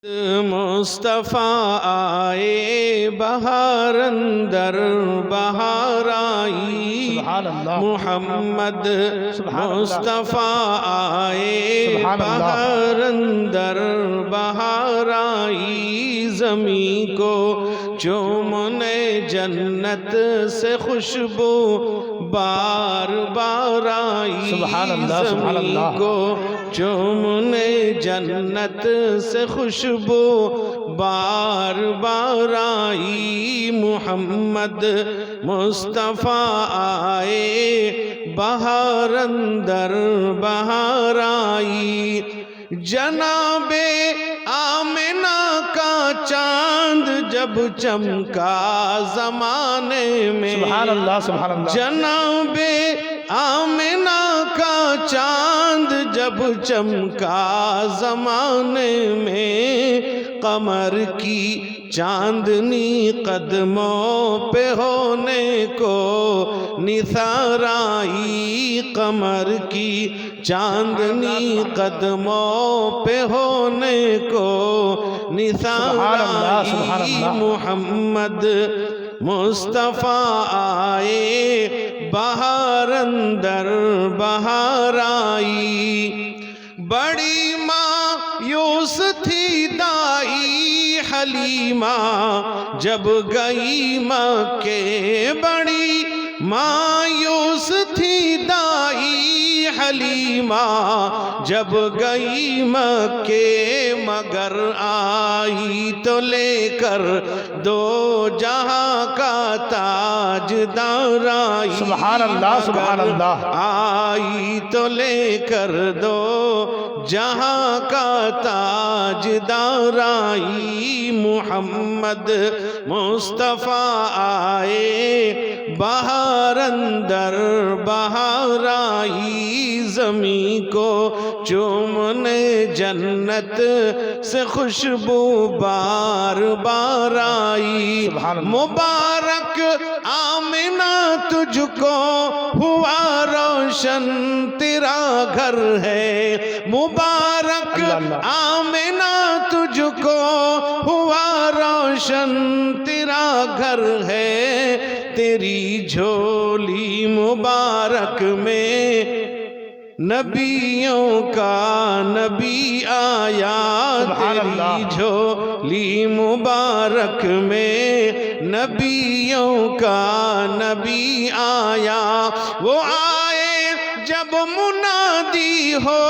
مصطفیٰ آئے بہار اندر بہار آئی محمد مصطفیٰ آئے بہار اندر بہار آئی زمین کو چومنے جنت سے خوشبو بار بار آئی زمین کو چومنے جنت سے خوشبو بار بار آئی محمد مصطفیٰ آئے بہار اندر بہار آئی جناب آمنہ کا چاند جب چمکا زمانے میں جناب آمنہ کا چاند جب چمکا زمانے میں قمر کی چاندنی قدموں پہ ہونے کو نثار آئی قمر کی چاندنی قدموں پہ ہونے کو نثار آئی محمد مصطفیٰ آئے بہار اندر بہار آئی بڑی مایوس تھی دائی حلیمہ جب گئی مکے بڑی مایوس تھی دائی حلیمہ جب گئی مکے مگر آئی تو لے کر دو جہاں کا تاج دار آئی سبحان اللہ آئی تو لے کر دو جہاں کا تاج دار آئی محمد مصطفیٰ آئے بہار اندر بہار آئی زمین کو چومنے جنت سے خوشبو بار بار آئی مبارک آمنہ تجھ کو ہوا روشن تیرا گھر ہے مبارک آمنہ تجھ کو ہوا روشن تیرا گھر ہے تیری جھولی مبارک میں نبیوں کا نبی آیا تیری جھولی مبارک میں نبیوں کا نبی آیا وہ آئے جب منادی ہو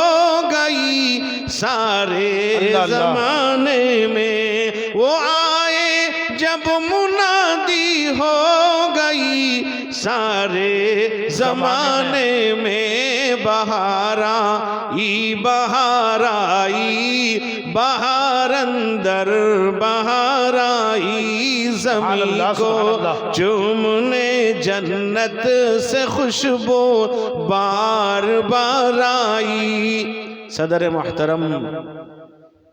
گئی سارے زمانے میں وہ آئے جب منادی ہو گئی سارے زمانے میں بہار آئی بہار آئی بہار اندر بہار آئی زمین کو چومنے جنت سے خوشبو بار بار آئی صدر محترم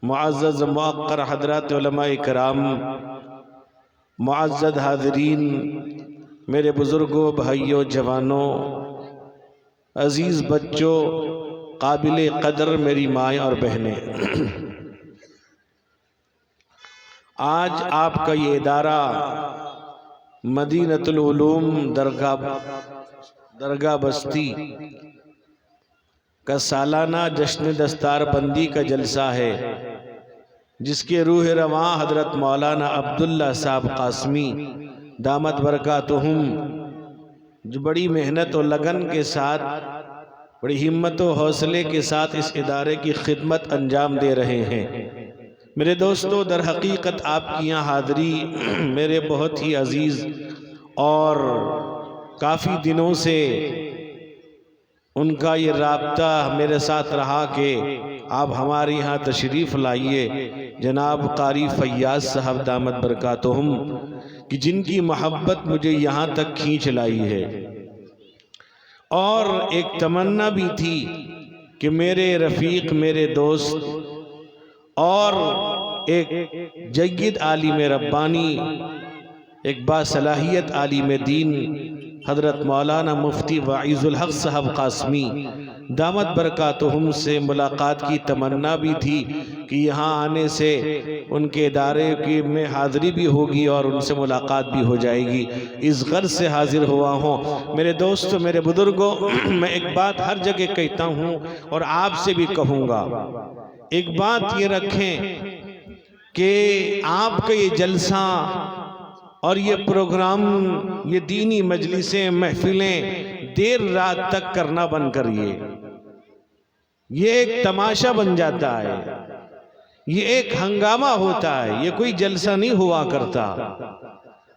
معزز موقر حضرات علماء کرام معزز حاضرین میرے بزرگوں بھائیوں جوانوں عزیز بچوں قابل قدر میری مائیں اور بہنیں آج آپ کا یہ ادارہ مدینۃ العلوم درگاہ بستی کا سالانہ جشن دستار بندی کا جلسہ ہے جس کے روح رواں حضرت مولانا عبداللہ صاحب قاسمی دامت برکاتہم جو بڑی محنت و لگن کے ساتھ بڑی ہمت و حوصلے کے ساتھ اس ادارے کی خدمت انجام دے رہے ہیں میرے دوستو در حقیقت آپ کی یہاں حاضری میرے بہت ہی عزیز اور کافی دنوں سے ان کا یہ رابطہ میرے ساتھ رہا کہ آپ ہمارے یہاں تشریف لائیے جناب قاری فیاض صاحب دامت برکاتہم کہ جن کی محبت مجھے یہاں تک کھینچ لائی ہے اور ایک تمنا بھی تھی کہ میرے رفیق میرے دوست اور ایک جید عالم ربانی ایک باصلاحیت عالم دین حضرت مولانا مفتی وعیز الحق صاحب قاسمی دامت برکاتہم سے ملاقات کی تمنا بھی تھی کہ یہاں آنے سے ان کے ادارے کی میں حاضری بھی ہوگی اور ان سے ملاقات بھی ہو جائے گی، اس غرض سے حاضر ہوا ہوں۔ میرے دوست، میرے بزرگوں، میں ایک بات ہر جگہ کہتا ہوں اور آپ سے بھی کہوں گا، ایک بات یہ رکھیں کہ آپ کا یہ جلسہ اور یہ پروگرام، یہ دینی مجلسیں، محفلیں دیر رات تک کرنا بند کریے۔ یہ ایک تماشا بن جاتا ہے، یہ ایک ہنگامہ ہوتا ہے، یہ کوئی جلسہ نہیں ہوا کرتا۔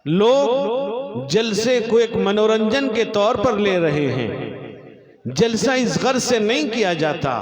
لوگ جلسے کو ایک منورنجن کے طور پر لے رہے ہیں، جلسہ اس غرض سے نہیں کیا جاتا۔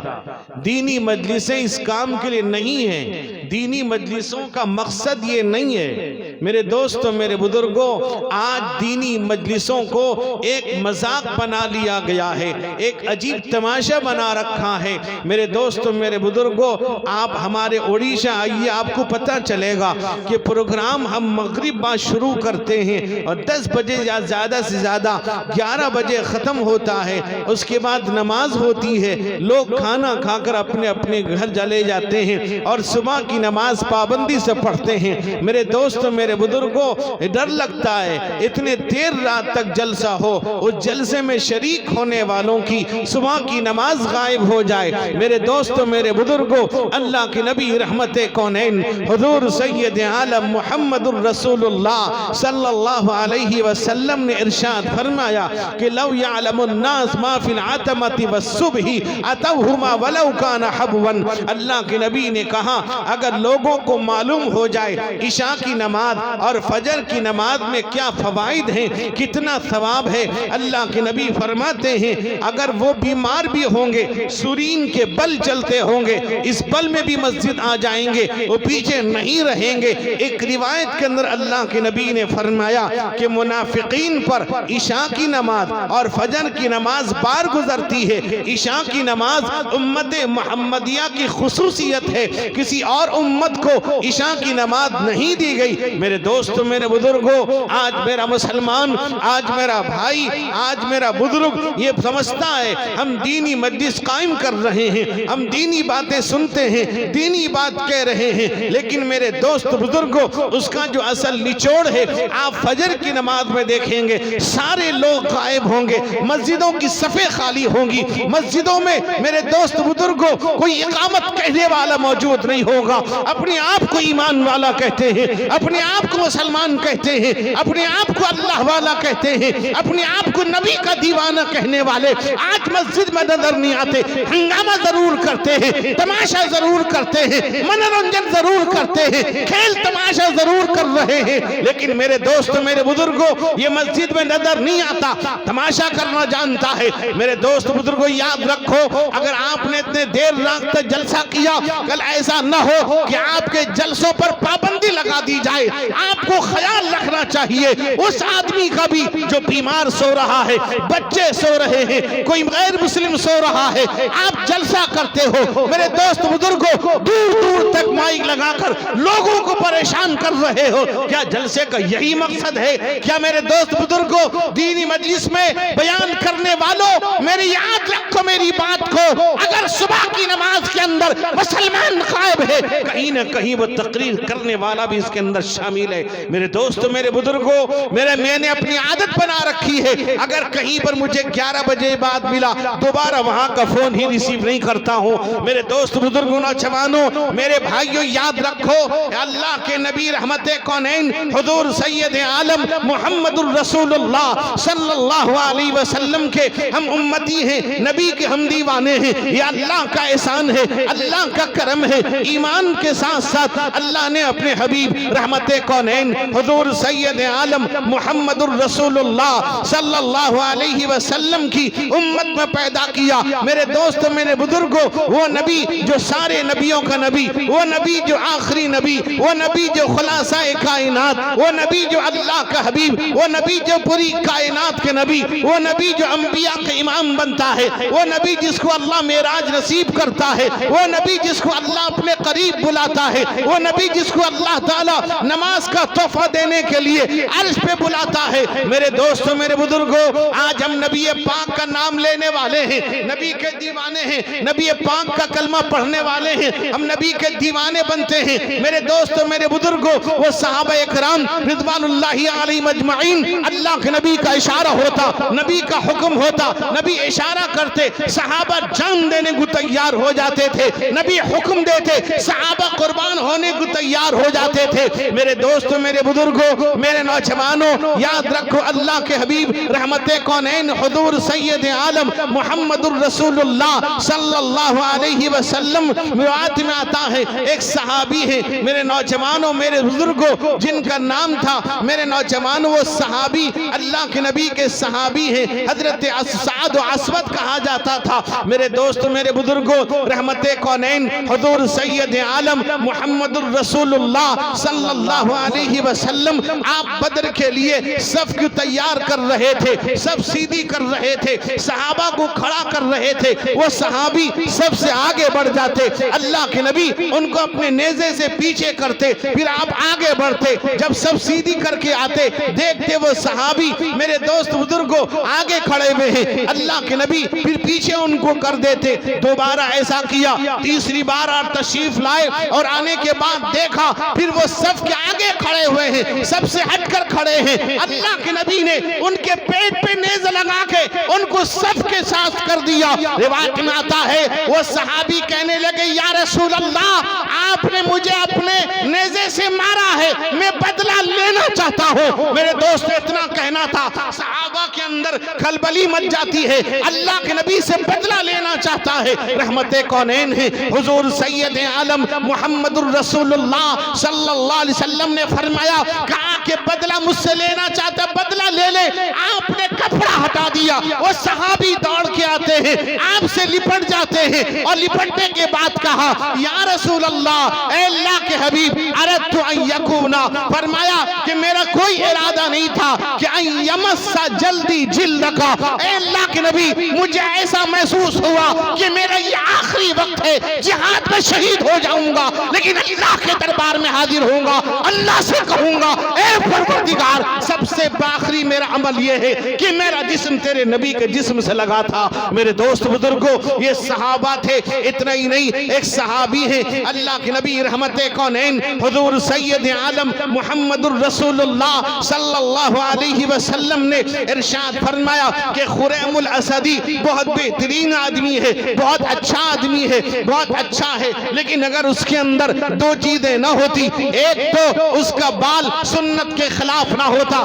دینی مجلسیں اس کام کے لیے نہیں ہیں، دینی مجلسوں کا مقصد یہ نہیں ہے۔ میرے دوستوں، میرے بزرگوں، آج دینی مجلسوں کو ایک مذاق بنا لیا گیا ہے، ایک عجیب تماشا بنا رکھا ہے۔ میرے دوستوں، میرے بزرگوں، آپ ہمارے اوڈیشہ آئیے، آپ کو پتہ چلے گا کہ پروگرام ہم مغرب بعد شروع کرتے ہیں اور 10 بجے یا زیادہ سے زیادہ 11 بجے ختم ہوتا ہے۔ اس کے بعد نماز ہوتی ہے، لوگ کھانا کھا کر اپنے اپنے گھر چلے جاتے ہیں اور صبح کی نماز پابندی سے پڑھتے ہیں۔ میرے دوستوں، میرے بزرگوں، ڈر لگتا ہے اتنے دیر رات تک جلسہ ہو، اس جلسے میں شریک ہونے والوں کی صبح کی نماز غائب ہو جائے۔ میرے دوستوں، میرے بزرگوں، اللہ کے نبی رحمت کونین حضور سید عالم محمد الرسول اللہ صلی اللہ علیہ وسلم نے ارشاد فرمایا کہ لو یعلم الناس ما فی العتمۃ والصبح اتوہما ولو کان حبوا۔ اللہ کے نبی نے کہا اگر لوگوں کو معلوم ہو جائے عشاء کی نماز اور فجر کی نماز میں کیا فوائد ہیں، کتنا ثواب ہے، اللہ کے نبی فرماتے ہیں اگر وہ بیمار بھی ہوں گے، سورین کے بل چلتے ہوں گے، اس بل میں بھی مسجد آ جائیں گے، وہ پیچھے نہیں رہیں گے۔ ایک روایت کے اندر اللہ کے نبی نے فرمایا کہ منافقین پر عشاء کی نماز اور فجر کی نماز بار گزرتی ہے۔ عشاء کی نماز امت محمدیہ کی خصوصیت ہے، کسی اور امت کو عشاء کی نماز نہیں دی گئی۔ میرے دوستو، میرے بزرگوں، آج میرا مسلمان، آج میرا بھائی، آج میرا بزرگ یہ سمجھتا ہے ہم دینی مجلس قائم کر رہے ہیں، ہم دینی باتیں سنتے ہیں، دینی بات کہہ رہے ہیں، لیکن میرے دوست بزرگوں، اس کا جو اصل نچوڑ ہے آپ فجر کی نماز میں دیکھیں گے سارے لوگ غائب ہوں گے، مسجدوں کی صفیں خالی ہوں گی، مسجدوں میں میرے دوست بزرگوں کوئی اقامت کہنے والا موجود نہیں ہوگا۔ اپنے آپ کو ایمان والا کہتے ہیں، اپنے آپ کو مسلمان کہتے ہیں، اپنے آپ کو اللہ والا کہتے ہیں، اپنے آپ کو نبی کا دیوانہ کہنے والے آج مسجد میں نظر نہیں آتے۔ ہنگامہ ضرور کرتے ہیں، تماشا ضرور کرتے ہیں، منورنجن ضرور کرتے ہیں، کھیل تماشا ضرور کر رہے ہیں، لیکن میرے دوست، میرے بزرگوں، یہ مسجد میں نظر نہیں آتا، تماشا کرنا جانتا ہے۔ میرے دوست بزرگوں، یاد رکھو اگر آپ نے اتنے دیر رات تک جلسہ کیا، کل ایسا نہ ہو کہ آپ کے جلسوں پر پابندی لگا دی جائے۔ آپ کو خیال رکھنا چاہیے اس آدمی کا بھی جو بیمار سو رہا ہے، بچے سو رہے ہیں، کوئی غیر مسلم سو رہا ہے، آپ جلسہ کرتے ہو۔ میرے دوست بزرگوں، دور دور تک مائک لگا کر لوگوں کو پریشان کر رہے ہو، کیا جلسے کا یہی مقصد ہے؟ کیا میرے دوست بزرگوں، دینی مجلس میں بیان کرنے والوں، میری یاد رکھو میری بات کو، اگر صبح کی نماز کے اندر مسلمان غائب ہے، کہیں نہ کہیں وہ تقریر کرنے والا بھی اس کے اندر شامل ہے۔ میرے دوست، میرے بزرگوں، میں نے اپنی عادت بنا رکھی ہے، اگر کہیں پر مجھے 11 بجے بعد ملا دوبارہ وہاں کا فون ہی ریسیو نہیں کرتا ہوں۔ میرے دوست بزرگوں، نوجوانوں، میرے بھائیوں، یاد رکھو اللہ کے نبی رحمت کونین حضور سید عالم محمد الرسول اللہ صلی اللہ علیہ وسلم کے ہم امتی ہیں، نبی کے ہم دیوانے ہیں۔ یہ اللہ کا احسان ہے، اللہ کا کرم ہے۔ ایمان کے ساتھ ساتھ اللہ نے اپنے حبیب رحمت کونین حضور سید عالم محمد الرسول اللہ صلی اللہ علیہ وسلم کی امت میں پیدا کیا۔ میرے دوست، میرے بزرگوں، وہ نبی جو سارے نبیوں کا نبی، وہ نبی جو آخری نبی، وہ نبی جو خلاصہ کائنات، وہ نبی جو اللہ کا حبیب، وہ نبی جو پوری کائنات کے نبی، وہ نبی جو انبیاء کا امام بنتا ہے، وہ نبی جس کو اللہ معراج نصیب کرتا ہے، وہ نبی جس کو اللہ اپنے قریب بلاتا ہے، وہ نبی جس کو اللہ تعالیٰ نماز نماز کا تحفہ دینے کے لیے عرش پہ بلاتا ہے۔ میرے دوستوں میرے بزرگوں، آج ہم نبی پاک کا نام لینے والے ہیں، نبی کے دیوانے ہیں، نبی پاک کا کلمہ پڑھنے والے ہیں، ہم نبی کے دیوانے بنتے ہیں۔ میرے دوستوں میرے بزرگوں، وہ صحابہ اکرام رضوان اللہ علیہم اجمعین، اللہ کے نبی کا اشارہ ہوتا، نبی کا حکم ہوتا، نبی اشارہ کرتے، صحابہ جان دینے کو تیار ہو جاتے تھے، نبی حکم دیتے، صحابہ قربان ہونے کو تیار ہو جاتے تھے۔ میرے دوستوں میرے بزرگوں میرے نوجوانوں، یاد رکھو اللہ کے حبیب رحمت کونین حضور سید عالم محمد الرسول اللہ صلی اللہ علیہ وسلم روایت میں آتا ہے، ایک صحابی ہے میرے نوجوانوں میرے بزرگوں جن کا نام تھا، میرے نوجوانوں وہ صحابی اللہ کے نبی کے صحابی ہیں، حضرت سعد و اسود کہا جاتا تھا۔ میرے دوستوں میرے بزرگوں رحمت کونین حضور سید عالم محمد الرسول اللہ صلی اللہ علیہ وسلم آپ بدر کے لیے صف کو تیار کر رہے تھے، سب سیدھی کر رہے تھے، صحابہ کو کھڑا کر رہے تھے، وہ صحابی سب سے آگے بڑھ جاتے، اللہ کے نبی ان کو اپنے نیزے سے پیچھے کرتے، پھر آپ آگے بڑھتے، جب سب سیدھی کر کے آتے دیکھتے وہ صحابی میرے دوست بزرگوں آگے کھڑے ہوئے ہیں، اللہ کے نبی پھر پیچھے ان کو کر دیتے۔ دوبارہ ایسا کیا، تیسری بار آپ تشریف لائے اور آنے کے بعد دیکھا پھر وہ صف کے آگے کھڑے ہوئے ہیں، سب سے ہٹ کر کھڑے ہیں، اللہ کے نبی نے ان کے پیٹ پہ نیزہ لگا کے ان کو صف کے ساتھ کر دیا۔ روایت میں آتا ہے وہ صحابی کہنے لگے یا رسول اللہ آپ نے مجھے اپنے نیزے سے مارا ہے، میں بدلہ لینا چاہتا ہوں۔ میرے دوست اتنا کہنا تھا، صحابہ کے اندر کھلبلی مچ جاتی ہے، اللہ کے نبی سے بدلہ لینا چاہتا ہے۔ رحمت کونین ہے حضور سید عالم محمد الرسول اللہ صلی اللہ علیہ وسلم نے فرمایا کہا کہ بدلہ مجھ سے لینا چاہتا بدلہ لے لے، آپ نے کپڑا ہٹا دیا، وہ صحابی دوڑ کے آتے ہیں، آپ سے لپٹ جاتے ہیں اور لپٹنے کے بعد کہا یا رسول اللہ اے اللہ کے حبیب اردت ان یکونا، فرمایا کہ میرا کوئی ارادہ نہیں تھا کہ ان یمسا جلدی جلدکا، اے اللہ کے نبی مجھے ایسا محسوس ہوا کہ میرا یہ آخری وقت ہے، جہاد میں شہید ہو جاؤں گا لیکن اللہ کے دربار میں حاضر ہوں گا، اللہ سے کہوں گا اے پروردگار سب سے آخری میرا عمل یہ ہے کہ میرا جسم تیرے نبی کے جسم سے لگا تھا۔ میرے دوست بزرگوں یہ صحابہ تھے، اتنا ہی نہیں ایک صحابی ہے اللہ کے نبی رحمت کونین حضور سید عالم محمد الرسول اللہ صلی اللہ علیہ وسلم نے ارشاد فرمایا کہ خریم الاسدی بہت بہترین آدمی ہے، بہت اچھا آدمی ہے، بہت اچھا ہے، لیکن اگر اس کے اندر دو چیزیں نہ ہوتی، ایک تو اس کا بال سنت کے خلاف نہ ہوتا،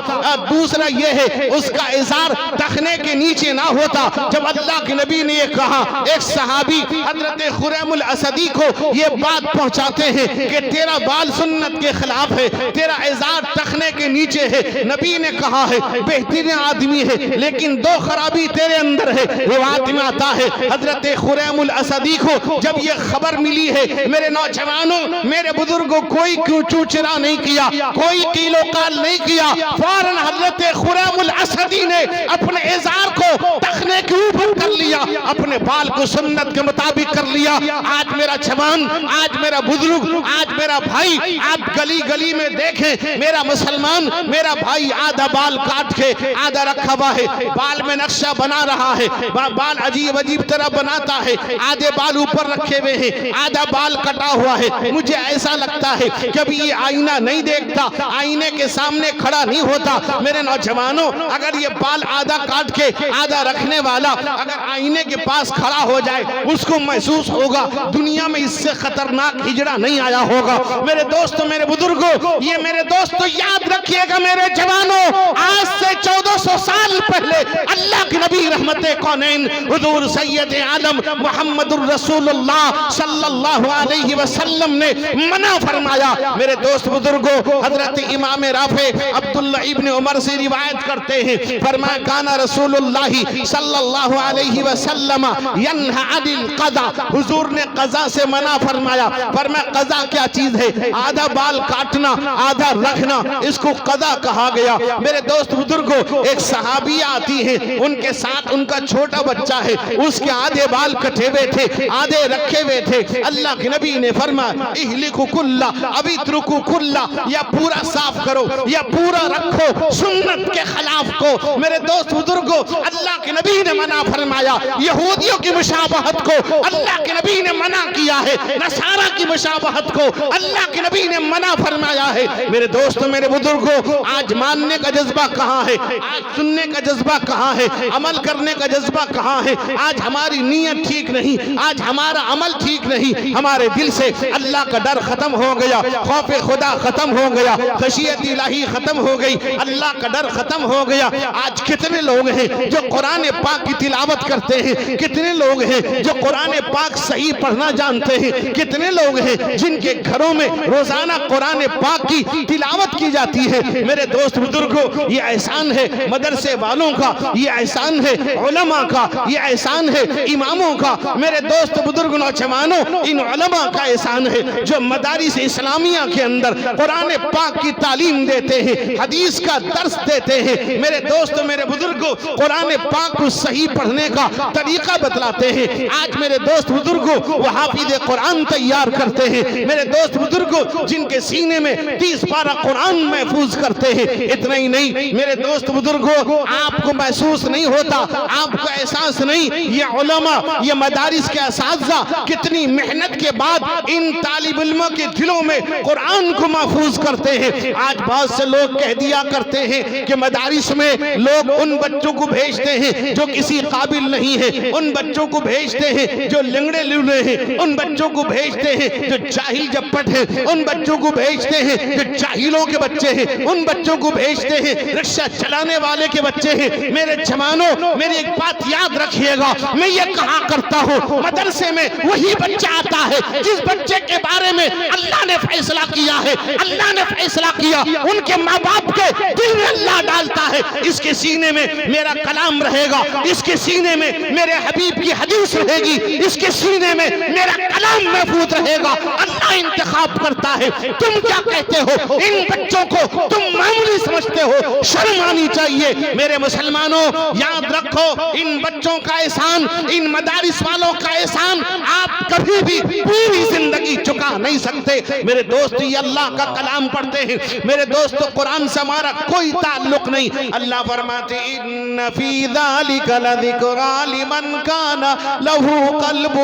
دوسرا یہ ہے اس کا ازار ٹخنے کے نیچے نہ ہوتا۔ جب اللہ کے نبی نے یہ کہا ایک صحابی حضرت خریم الاسدی کو یہ بات پہنچاتے ہیں کہ تیرا بال سنت کے خلاف ہے، تیرا ازار ٹخنے کے نیچے ہے، نبی نے کہا ہے بہترین آدمی ہے لیکن دو خرابی تیرے اندر ہے۔ روایت میں آتا ہے حضرت خریم الاسدی کو جب یہ خبر ملی ہے میرے نوجوانوں میرے بزرگوں کوئی چوچرا نہیں کیا، کوئی قیل و قال نہیں کیا، فوراً حضرت خریم الاسدی نے اپنے ازار کو ٹخنے کے اوپر کر لیا، اپنے بال کو سنت کے مطابق کر لیا۔ آج میرا جوان، آج میرا بزرگ، آج میرا بھائی، آپ گلی گلی میں دیکھیں میرا مسلمان میرا بھائی آدھا بال کاٹ کے آدھا رکھا ہوا ہے، بال میں نقشہ بنا رہا ہے، بال عجیب عجیب طرح بناتا ہے، آدھے بال اوپر رکھے ہوئے ہیں، آدھا بال کٹا ہوا ہے۔ مجھے ایسا لگتا ہے کبھی یہ آئینہ نہیں دیکھتا، آئینے کے سامنے کھڑا نہیں ہوتا۔ میرے نوجوانوں اگر یہ بال آدھا کاٹ کے آدھا رکھنے والا اگر آئینے کے پاس کھڑا ہو جائے اس کو محسوس ہوگا دنیا میں اس سے خطرناک ہجڑا نہیں آیا ہوگا۔ میرے دوستو میرے بزرگوں یہ میرے دوستو یاد رکھیے گا میرے جوانوں، آج سے 1400 سال پہلے اللہ کے نبی رحمت کونین حضور سید عالم محمد الرسول اللہ صلی اللہ علیہ وسلم نے منع فرمایا۔ میرے دوست بزرگوں حضرت امام رافع عبداللہ ابن عمر سے روایت کرتے ہیں فرمایا کانا رسول اللہ صلی اللہ علیہ وسلم ینہا عن القضا، حضور نے قضا سے منع فرمایا۔ فرمایا قضا کیا چیز ہے؟ آدھا بال کاٹنا آدھا رکھنا، اس کو قضا کہا گیا۔ میرے دوست بزرگوں ایک صحابیہ آتی ہیں، ان کے ساتھ ان کا چھوٹا بچہ ہے، اس کے آدھے بال کٹے ہوئے تھے، آدھے رکھے ہوئے تھے۔ اللہ کے نبی نے فرمایا اہلکو کلہ ابھی اترکو کلہ، یا پورا صاف کرو یا پورا رکھو، سنت کے خلاف کو۔ میرے دوست بزرگوں، اللہ کے نبی نے منع فرمایا، یہودیوں کی مشابہت کو اللہ کے نبی نے منع کیا ہے، نصارہ کی مشابہت کو اللہ کے نبی نے منع فرمایا ہے۔ میرے دوستوں، میرے بزرگوں، آج ماننے کا جذبہ کہاں ہے؟ آج سننے کا جذبہ کہاں ہے؟ عمل کرنے کا جذبہ کہاں ہے؟ آج ہماری نیت ٹھیک نہیں، آج ہمارا عمل ٹھیک نہیں، ہمارے دل سے اللہ کا ڈر ختم ہو گیا، خوف خدا ختم ہو گیا، خشیت الہی ختم ہو گئی، اللہ کا ڈر ختم ہو گیا۔ آج کتنے لوگ ہیں جو قرآن پاک کی تلاوت کرتے ہیں؟ کتنے لوگ ہیں جو قرآن پاک صحیح پڑھنا جانتے ہیں؟ کتنے لوگ ہیں جن کے گھروں میں روزانہ قرآن پاک کی تلاوت کی جاتی ہے؟ میرے دوست بزرگوں، یہ احسان ہے مدرسے والوں کا، یہ احسان ہے علماء کا، یہ احسان ہے اماموں کا۔ میرے دوست بزرگ نوجوانوں، ان علماء کا احسان ہے جو مدارس اسلامیہ کے اندر قرآن پاک کی تعلیم دیتے ہیں، حدیث کا درس دیتے ہیں۔ میرے دوست، میرے بزرگوں، قرآن پاک کو صحیح پڑھنے کا طریقہ بتلاتے ہیں۔ آج میرے دوست بزرگوں، وہ حافظ قرآن تیار کرتے ہیں۔ میرے دوست بزرگوں، جن کے سینے میں 30 پارہ قرآن محفوظ کرتے ہیں۔ اتنا ہی نہیں میرے دوست بزرگوں، آپ کو محسوس نہیں ہوتا، آپ کو احساس نہیں، یہ علماء، یہ مدارس کے اساتذہ کتنی محنت کے بعد ان طالب علموں کے دلوں میں قرآن کو محفوظ کرتے ہیں۔ آج بہت سے لوگ کہہ دیا کرتے ہیں کہ مدارس میں لوگ ان بچوں کو بھیجتے ہیں جو کسی قابل نہیں ہے، ان بچوں کو بھیجتے ہیں جو لنگڑے لولے ہیں، ان بچوں کو بھیجتے ہیں جو جاہل جپٹ ہیں، ان بچوں کو بھیجتے ہیں جو جاہلوں کے بچے ہیں، ان بچوں کو بھیجتے ہیں رکشہ چلانے والے کے بچے ہیں۔ میرے جوانوں، میری ایک بات یاد رکھیے گا، میں یہ کہا کرتا ہوں، مدرسے میں وہی بچہ آتا ہے جس بچے کے بارے میں اللہ نے فیصلہ کیا ہے، اللہ نے فیصلہ کیا، ان کے ماں باپ کے دل میں اللہ ڈالتا ہے، اس کے سینے میں میرا کلام رہے گا، اس کے سینے میں میرے حبیب کی حدیث رہے گی، اس کے سینے میں میرا کلام محفوظ رہے گا۔ اللہ انتخاب کرتا ہے۔ تم کیا کہتے ہو؟ ان بچوں کو تم معمولی سمجھتے ہو، شرم آنی چاہیے۔ میرے مسلمانوں، یاد رکھو، ان بچوں کا احسان، ان مدارس والوں کا احسان آپ کبھی بھی پوری زندگی چکا نہیں سکتے۔ میرے دوست، یہ اللہ کا کلام پڑھتے ہیں، میرے دوست، قرآن سے ہمارا کوئی تعلق نہیں۔ اللہ فرماتے ان فی ذالک لذکریٰ لمن کان لہ قلب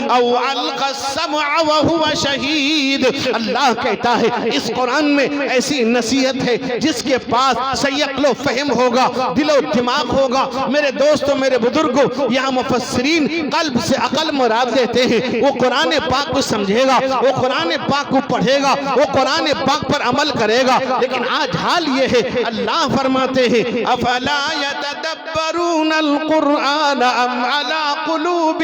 او القی السمع وہو شہید۔ اللہ کہتا ہے اس قرآن میں ایسی نصیحت ہے جس کے پاس سیقل و فہم ہوگا، دل و دماغ ہوگا۔ میرے دوستوں، میرے بزرگوں، یہاں مفسرین قلب سے عقل مراد لیتے ہیں۔ وہ قرآن پاک کو سمجھے گا، وہ قرآن پاک کو پڑھے گا، وہ قرآن پاک پر عمل کرے گا۔ لیکن آج حال یہ ہے، اللہ فرماتے ہیں افلا یتدبرون القرآن ام علی قلوب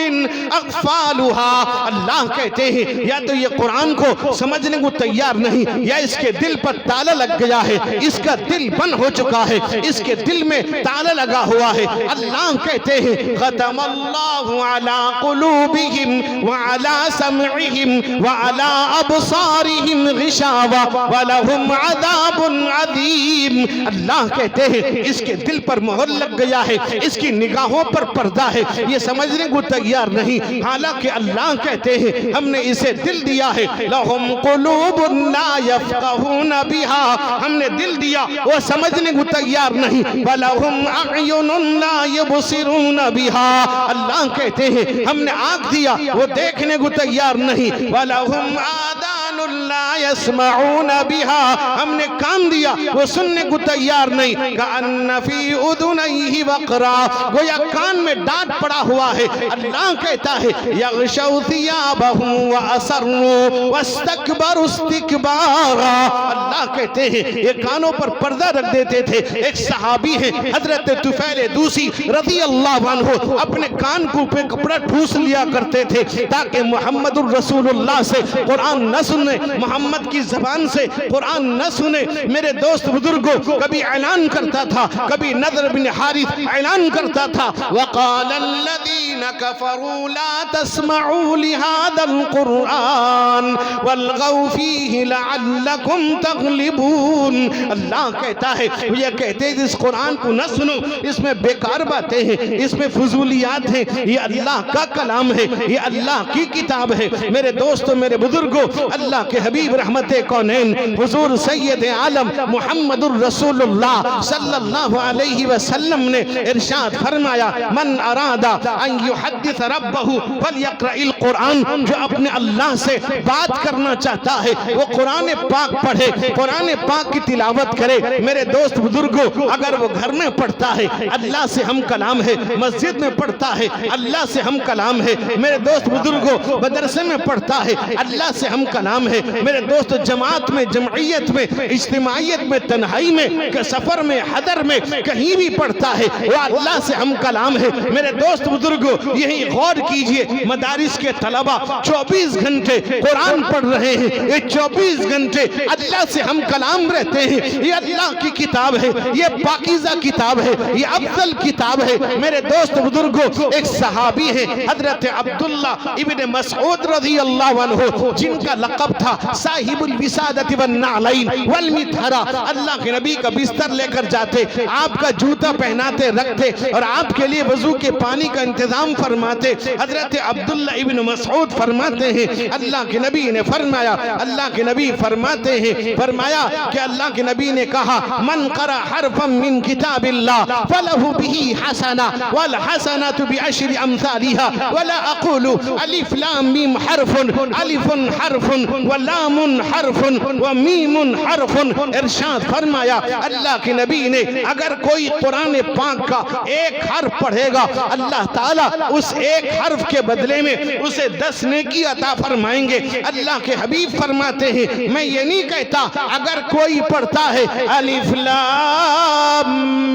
اقفالها۔ اللہ کہتے ہیں یا تو یہ قرآن کو سمجھنے کو تیار نہیں، یا اس کے دل پر تالا لگ گیا ہے، اس کا دل بند ہو چکا ہے، اس کے دل میں تالا لگا ہوا ہے۔ اللہ کہتے ہیں ختم اللہ علی قلوبہم وعلی سمعہم وعلی ابصارہم غشاوہ ولہم عذاب عظیم۔ اللہ کہتے ہیں اس کے دل پر مہر لگ گیا ہے، اس کی نگاہوں پر پردہ ہے، یہ سمجھنے کو تیار نہیں۔ حالانکہ اللہ کہتے ہیں ہم نے اسے دل دیا ہے، لہم قلوب لا یفقہون بہا، ہم نے دل دیا، وہ سمجھنے کو تیار نہیں۔ وَلَهُمْ أَعْيُنٌ لَا يُبْصِرُونَ بِهَا، اللہ کہتے ہیں ہم نے آنکھ دیا، وہ دیکھنے کو تیار نہیں۔ وَلَهُمْ آذَانٌ لَا يَسْمَعُونَ بِهَا، ہم نے کان دیا، وہ سننے کو تیار نہیں۔ كَأَنَّ فِي أُذُنَيْهِ وَقْرًا، گویا کان میں ڈانٹ پڑا ہوا ہے۔ اللہ کہتا ہے يَغْشَوْا ثِيَابَهُمْ وَأَسَرُّوا وَاسْتَكْبَرُوا اسْتِكْبَارًا، اللہ کہتے ہیں یہ کانوں پر پردہ رکھ دیتے تھے۔ ایک صحابی ہے حضرت طفیل دوسی رضی اللہ عنہ، اپنے کان کو پہ کپڑا ٹھوس لیا کرتے تھے تاکہ محمد الرسول اللہ سے قرآن نہ سنے، محمد کی زبان سے قرآن نہ سنے۔ میرے دوست بزرگوں، کبھی اعلان کرتا تھا، کبھی نضر بن حارث اعلان کرتا تھا وَقَالَ الَّذِينَ الذین کفروا لا تسمعوا لهذا القرآن والغوا فیہ لعلکم تغلبون. اللہ کہتا ہے یہ کہتے ہیں اس قرآن کو نہ سنو، اس میں بیکار باتیں ہیں، اس میں فضولیات ہیں. یہ اللہ کا کلام ہے، یہ اللہ کی کتاب ہے. میرے دوستو، میرے بزرگوں، اللہ کے حبیب رحمت کونین حضور سید عالم محمد الرسول اللہ صلی اللہ علیہ وسلم نے ارشاد فرمایا من اراد ان یحدث ربہ فلیقرأ القرآن. جو اپنے اللہ سے بات کرنا چاہتا ہے وہ قرآن پاک پڑھے، قرآن پاک کی تلاوت کرے. میرے دوست بزرگوں، اگر وہ گھر میں پڑھتا ہے اللہ سے ہم کلام ہے، مسجد میں پڑھتا ہے اللہ سے ہم کلام ہے. میرے دوست بزرگوں، مدرسے میں پڑھتا ہے اللہ سے ہم کلام ہے. میرے دوست جماعت میں، جمعیت میں، اجتماعیت میں، تنہائی میں، سفر میں، حضر میں، کہیں بھی پڑھتا ہے وہ اللہ سے ہم کلام ہے. میرے دوست بزرگوں، یہی غور کیجئے، مدارس کے طلبہ 24 گھنٹے قرآن پڑھ رہے ہیں، یہ 24 گھنٹے اللہ سے ہم کلام رہتے ہیں. یہ اللہ کی کتاب ہے، یہ پاکیزہ کتاب ہے، یہ افضل کتاب ہے. میرے دوست بزرگوں، ایک صحابی ہے حضرت عبداللہ ابن مسعود رضی اللہ عنہ، جن کا لقب تھا صاحب الوسادۃ والنعلین والمطہرہ. اللہ کے نبی کا بستر لے کر جاتے، آپ کا جوتا پہناتے رکھتے اور آپ کے لیے وضو کے پانی کا انتظام فرماتے. حضرت عبداللہ ابن مسعود فرماتے ہیں اللہ کے نبی نے فرمایا، اللہ کے نبی فرماتے ہیں فرمایا کہ اللہ کے نبی نے کہا من قرأ حرفا من کتاب اللہ فلہ بہ حسنہ والحسنۃ بعشر امثالها ولا اقول الف لام میم حرف، الف حرف ولام حرف ومیم حرف. ارشاد فرمایا اللہ کے نبی نے اگر کوئی قرآن پاک کا ایک حرف پڑھے گا اللہ تعالیٰ اس ایک حرف کے بدلے میں اسے 10 نیکی عطا فرمائیں گے. اللہ کے حبیب فرماتے ہیں میں یہ نہیں کہتا اگر کوئی پڑھتا ہے الف لام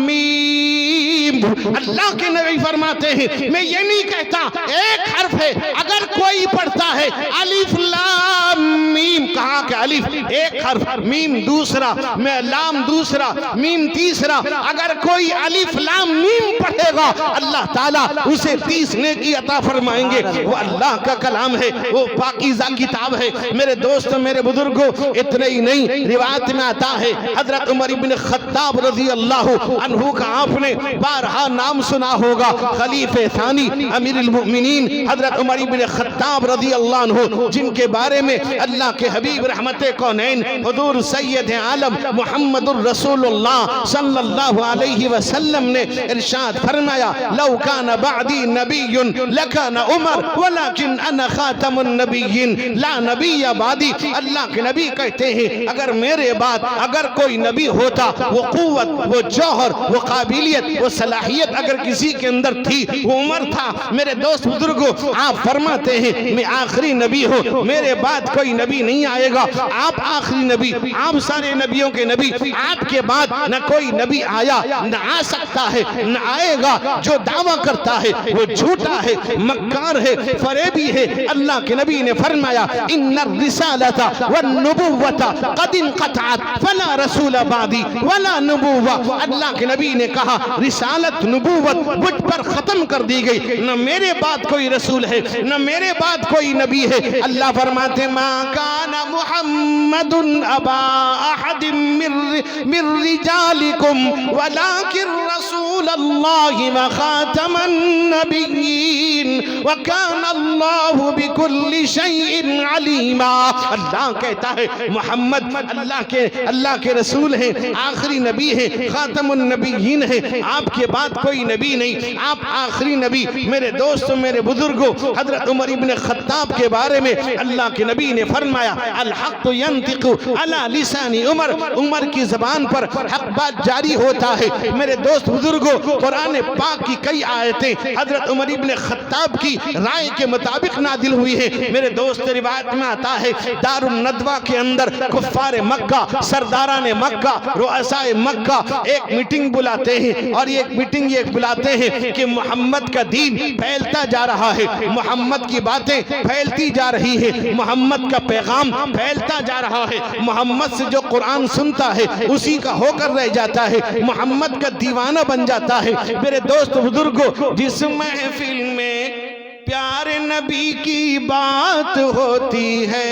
میم، اللہ کے نبی فرماتے ہیں میں یہ نہیں کہتا ایک حرف ہے اگر کوئی پڑھتا ہے الف لام میم، کہا کہ الف ایک حرف، میم دوسرا، لام دوسرا، میم تیسرا، اگر کوئی الف لام میم پڑھے گا اللہ تعالیٰ اسے 30 نیکی عطا فرمائیں گے. وہ اللہ کا کلام ہے، وہ پاکیزہ کتاب ہے. میرے دوست، میرے بزرگوں، اتنے ہی نہیں، روایت میں آتا ہے حضرت عمر بن خطاب رضی اللہ عنہ کا آپ نے بارہا نام سنا ہوگا، خلیفہ ثانی امیر المؤمنین حضرت عمر بن خطاب رضی اللہ عنہ، جن کے بارے میں اللہ کے حبیب رحمت کونین حضور سید عالم محمد الرسول اللہ صلی اللہ علیہ وسلم نے ارشاد فرمایا لو کان بعدی نبی لکان عمر ولیکن انا خاتم النبیین لا نبی بعدی. اللہ کے نبی کہتے ہیں اگر میرے بعد اگر کوئی نبی ہوتا، وہ قوت، وہ جوہر، وہ قابلیت، وہ صلاحیت اگر کسی کے اندر تھی وہ عمر تھا. میرے دوست بزرگوں، آپ فرماتے ہیں میں آخری نبی ہوں، میرے بعد کوئی نبی نہیں آئے گا، آپ آخری نبی، آپ سارے نبیوں کے نبی، آپ کے بعد نہ کوئی نبی آیا نہ آ سکتا ہے نہ آئے گا. جو دعویٰ کرتا ہے وہ جھوٹا ہے، مکار ہے، فریبی ہے. اللہ کے نبی نے فرمایا ان الرسالۃ والنبوۃ قد انقطعت فلا رسول بعدی ولا نبوہ. اللہ کے نبی نے کہا رسالت، نبوت مجھ پر ختم کر دی گئی، نہ میرے بعد کوئی رسول ہے نہ میرے بعد کوئی نبی ہے. اللہ فرماتے ما کان محمد ابا احد من رجالکم ولکن رسول اللہ وخاتم النبیین وکان اللہ بکل شیء علیما. اللہ کہتا ہے محمد اللہ کے رسول ہیں، آخری نبی ہیں، خاتم النبیین ہیں، آپ کے بعد کوئی نبی نہیں، آپ آخری نبی. میرے دوستوں، میرے بزرگوں، حضرت عمر ابن خطاب کے بارے میں اللہ کے نبی نے فرمایا الحق ینطق علی لسان عمر، عمر کی زبان پر حق بات جاری ہوتا ہے. میرے دوست بزرگوں، قرآن پاک کی کئی آیتیں حضرت عمر ابن خطاب کی رائے کے مطابق نازل ہوئی ہیں. میرے دوست، روایت میں آتا ہے دار الندوہ کے اندر کفار مکہ، سرداران مکہ، رؤساء مکہ ایک میٹنگ بلاتے ہیں اور ایک میٹنگ یہ بلاتے ہیں کہ محمد کا دین پھیلتا جا رہا ہے، محمد کی باتیں پھیلتی جا رہی ہے، محمد کا پیغام پیغام پھیلتا جا رہا ہے. محمد سے جو قرآن سنتا ہے اسی کا ہو کر رہ جاتا ہے, محمد کا دیوانہ بن جاتا ہے. میرے دوست بزرگوں, جس محفل میں پیارے نبی کی بات ہوتی ہے,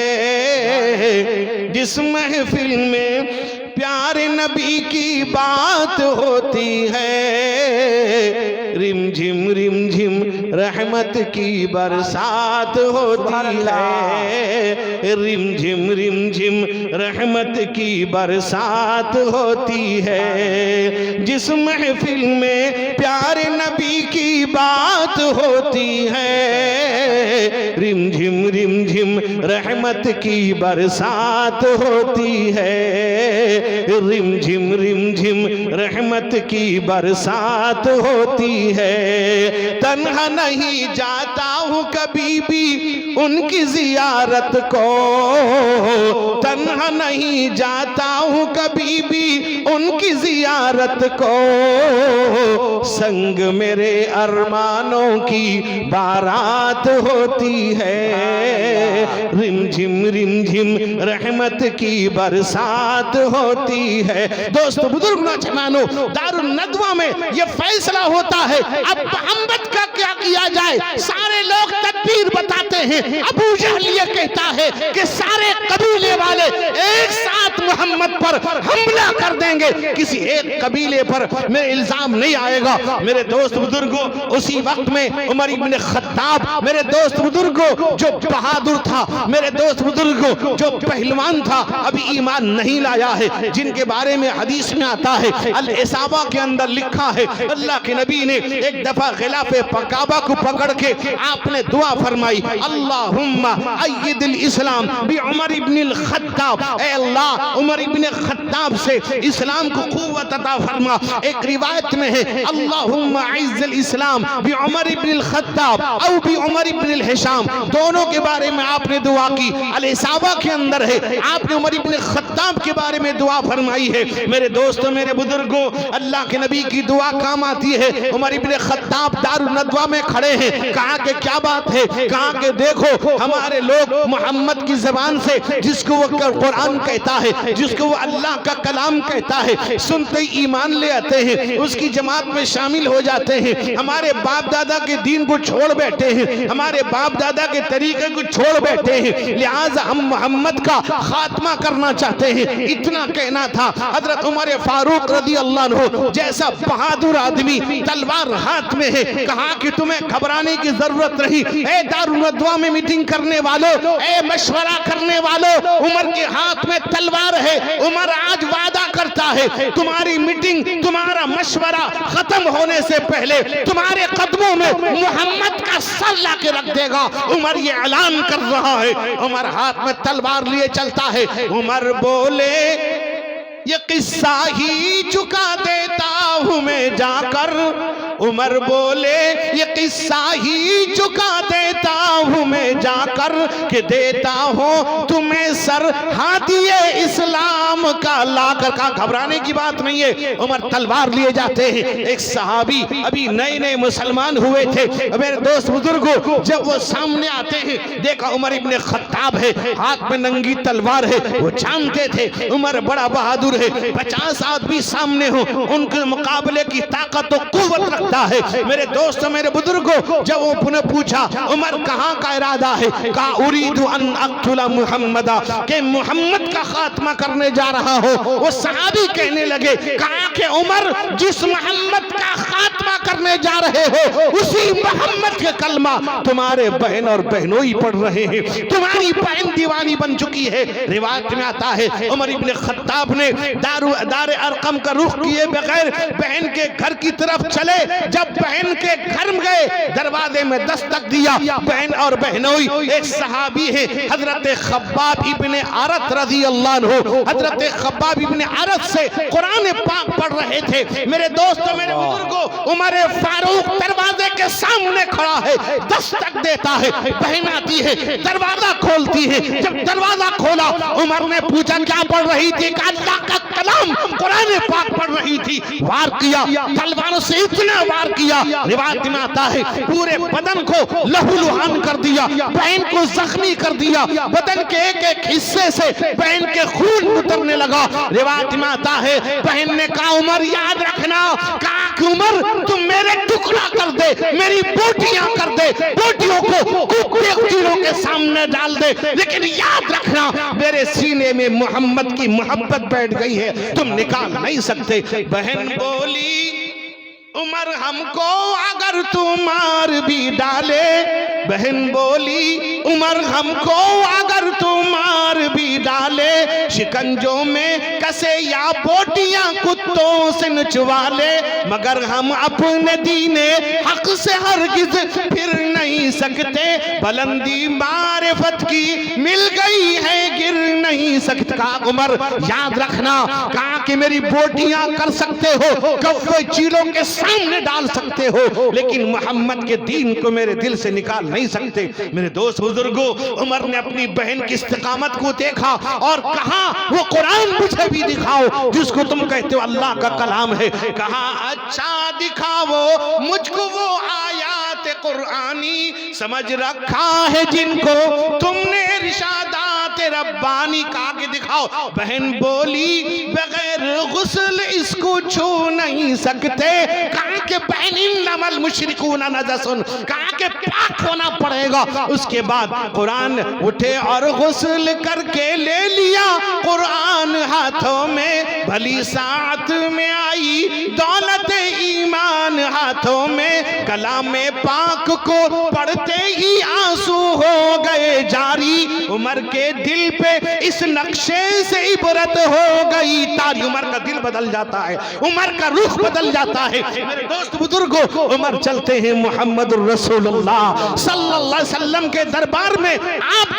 جس محفل میں پیارے نبی کی بات ہوتی ہے, رم جھم رحمت کی برسات ہوتی ہے, رم جھم رحمت کی برسات ہوتی ہے. جس محفل میں پیارے نبی کی بات ہوتی ہے, رم جھم رحمت کی برسات ہوتی ہے, رم جھم رحمت کی برسات ہوتی ہے. تنہا نہیں جاتا ہوں کبھی بھی ان کی زیارت کو, تنہا نہیں جاتا ہوں کبھی بھی ان کی زیارت کو, سنگ میرے ارمانوں کی بارات ہوتی ہے, رم جھم رحمت کی برسات ہوتی ہے. دوست بزرگ نوجوانوں, دارالندوہ میں یہ فیصلہ ہوتا ہے اب محمد کا کیا کیا جائے. سارے لوگ تدبیر بتاتے ہیں. ابو جہل یہ کہتا ہے کہ سارے قبیلے والے ایک ساتھ محمد پر حملہ کر دیں گے, کسی ایک قبیلے پر میں الزام نہیں آئے گا. میرے دوست بزرگوں, اسی وقت میں عمر ابن خطاب, میرے دوست بزرگوں جو بہادر تھا, میرے دوست بزرگوں جو پہلوان تھا, ابھی ایمان نہیں لایا ہے, جن کے بارے میں حدیث میں آتا ہے, الاصابہ کے اندر لکھا ہے, اللہ کے نبی نے ایک دفعہ غلاف کعبہ کو پکڑ کے آپ نے دعا فرمائی, اللہم اید الاسلام بعمر ابن الخطاب, اے اللہ عمر ابن خطاب سے اسلام کو قوت عطا فرما. ایک روایت میں ہے اللہم اعز الاسلام بعمر ابن الخطاب او بعمر ابن الحشام, دونوں کے بارے میں آپ نے دعا کی. الاصابہ کے اندر ہے, آپ نے عمر ابن خطاب کے بارے میں دعا فرمائی ہے. میرے دوستوں, میرے بزرگوں, اللہ کے نبی کی دعا کام آتی ہے. عمر ابن خطاب دارالندوہ میں کھڑے ہیں, کہا کہ کیا بات ہے, کہا کہ دیکھو ہمارے لوگ محمد کی زبان سے جس کو وہ قرآن کہتا ہے, جس کو وہ اللہ کا کلام کہتا ہے, سنتے ہی ایمان لے آتے ہیں, اس کی جماعت میں شامل ہو جاتے ہیں. ہمارے باپ دادا کے دین کو چھوڑ بیٹھے ہیں, ہمارے باپ دادا کے طریقے کو چھوڑ بیٹھے ہیں, لہٰذا ہم محمد کا خاتمہ کرنا چاہتے ہیں. اتنا کہنا تھا. حضرت عمر فاروق رضی اللہ عنہ جیسا بہادر آدمی, تلوار ہاتھ میں ہے, کہا کہ تمہیں گھبرانے کی ضرورت نہیں. اے دارالندوہ میں میٹنگ کرنے والوں, اے مشورہ کرنے والوں, عمر کے ہاتھ میں تلوار ہے. عمر آج وعدہ کرتا ہے تمہاری میٹنگ, تمہارا مشورہ ختم ہونے سے پہلے تمہارے قدموں میں محمد کا سر لا کے رکھ دے گا. عمر یہ اعلان کر رہا ہے, عمر ہاتھ میں تلوار لیے چلتا ہے. عمر بولے یہ قصہ ہی چکا دیتا ہوں میں جا کر, عمر بولے یہ قصہ ہی چکا دیتا ہوں میں جا کر, کہ دیتا ہوں تمہیں سر ہاتھی اسلام کا لا کر. کہا گھبرانے کی بات نہیں ہے. عمر تلوار لیے جاتے ہیں. ایک صحابی ابھی نئے نئے مسلمان ہوئے تھے. میرے دوست بزرگوں, جب وہ سامنے آتے ہیں, دیکھا عمر ابن خطاب ہے, ہاتھ میں ننگی تلوار ہے. وہ جانتے تھے عمر بڑا بہادر ہے, 50 آدمی سامنے ہو, ان کے مقابلے کی طاقت و قوت رکھتا ہے. میرے دوستوں, میرے بزرگوں, جب وہ نے پوچھا عمر کہاں کا ارادہ ہے, کہا اريد ان اقتل محمد, کہ محمد کا خاتمہ کرنے جا رہا ہو. وہ صحابی کہنے لگے, کہا کہ عمر جس محمد کا خاتمہ کرنے جا رہے ہو اسی محمد کے کلمہ تمہارے بہن اور بہنوئی پڑھ رہے ہیں, تمہاری بہن دیوانی بن چکی ہے. روایت میں آتا ہے عمر ابن خطاب نے دار ارقم کا رخ کیے بغیر بہن کے گھر کی طرف چلے. جب بہن کے گھر گئے, دروازے میں دستک دیا. بہن اور بہنوئی, ایک صحابی ہے حضرت خباب ابن عرط رضی اللہ عنہ, حضرت خباب ابن عرط سے قرآن پاک پڑھ رہے تھے. میرے دوستو, میرے بزرگوں, عمر فاروق دروازے کے سامنے کھڑا ہے, دستک دیتا ہے. بہن آتی ہے, دروازہ کھولتی ہے. جب دروازہ کھولا, عمر نے پوچھا کیا پڑھ رہی تھی, کہ اللہ کا السلام قرآن پاک پڑھ رہی تھی، وار کیا، تلواروں سے اتنا وار کیا، روایت میں آتا ہے پورے بدن کو لہو لہان کر دیا، بہن کو زخمی کر دیا، بدن کے ایک ایک حصے سے بہن کے خون اترنے لگا۔ روایت میں آتا ہے بہن نے کہا عمر یاد رکھنا، کہا کہ عمر تم میرے ٹکڑا کر دے، میری بوٹیاں کر دے، بوٹیوں کو کتے تیروں کے سامنے ڈال دے، لیکن یاد رکھنا میرے سینے میں محمد کی محبت بیٹھ گئی ہے، تم نکال نہیں سکتے۔ بہن بولی عمر ہم کو اگر تو مار بھی ڈالے، بہن بولی عمر ہم کو اگر تو مار بھی ڈالے، شکنجوں میں کسے یا بوٹیاں کتوں سے نچوا لے، مگر ہم اپنے دین حق سے ہرگز پھر نہیں سکتے، بلندی معرفت کی مل گئی ہے گر نہیں سکتا۔ کہا عمر یاد رکھنا، کہا کہ میری بوٹیاں کر سکتے ہو، کفے چیلوں کے سامنے ڈال سکتے ہو، لیکن محمد کے دین کو میرے دل سے نکال نہیں سکتے۔ میرے دوست بزرگوں، عمر نے اپنی بہن کی استقامت کو دیکھا اور کہا وہ قرآن مجھے بھی دکھاؤ جس کو تم کہتے ہو اللہ کا کلام ہے۔ کہا اچھا دکھاؤ مجھ کو وہ آیات قرآنی، سمجھ رکھا ہے جن کو تم نے ارشادات ربانی۔ کہا کہ دکھاؤ، بہن بولی بغیر غسل اس کو چھو نہیں سکتے۔ کہا کہ بہن انما المشرکون نجس، کہا کہ پاک ہونا پڑے گا۔ اس کے بعد قرآن اٹھے اور غسل کر کے لے لیا قرآن ہاتھوں میں، بھلی ساعت میں آئی دولت ایمان ہاتھوں میں، کلام پاک کو پڑھتے ہی آنسو ہو گئے جاری، عمر کے دل پہ اس نقشے سے عبرت ہو گئی تاری۔ عمر کا دل بدل جاتا ہے، عمر کا رخ بدل جاتا ہے۔ میرے دوست بزرگوں، عمر چلتے ہیں محمد الرسول اللہ صلی اللہ علیہ وسلم کے دربار میں، آپ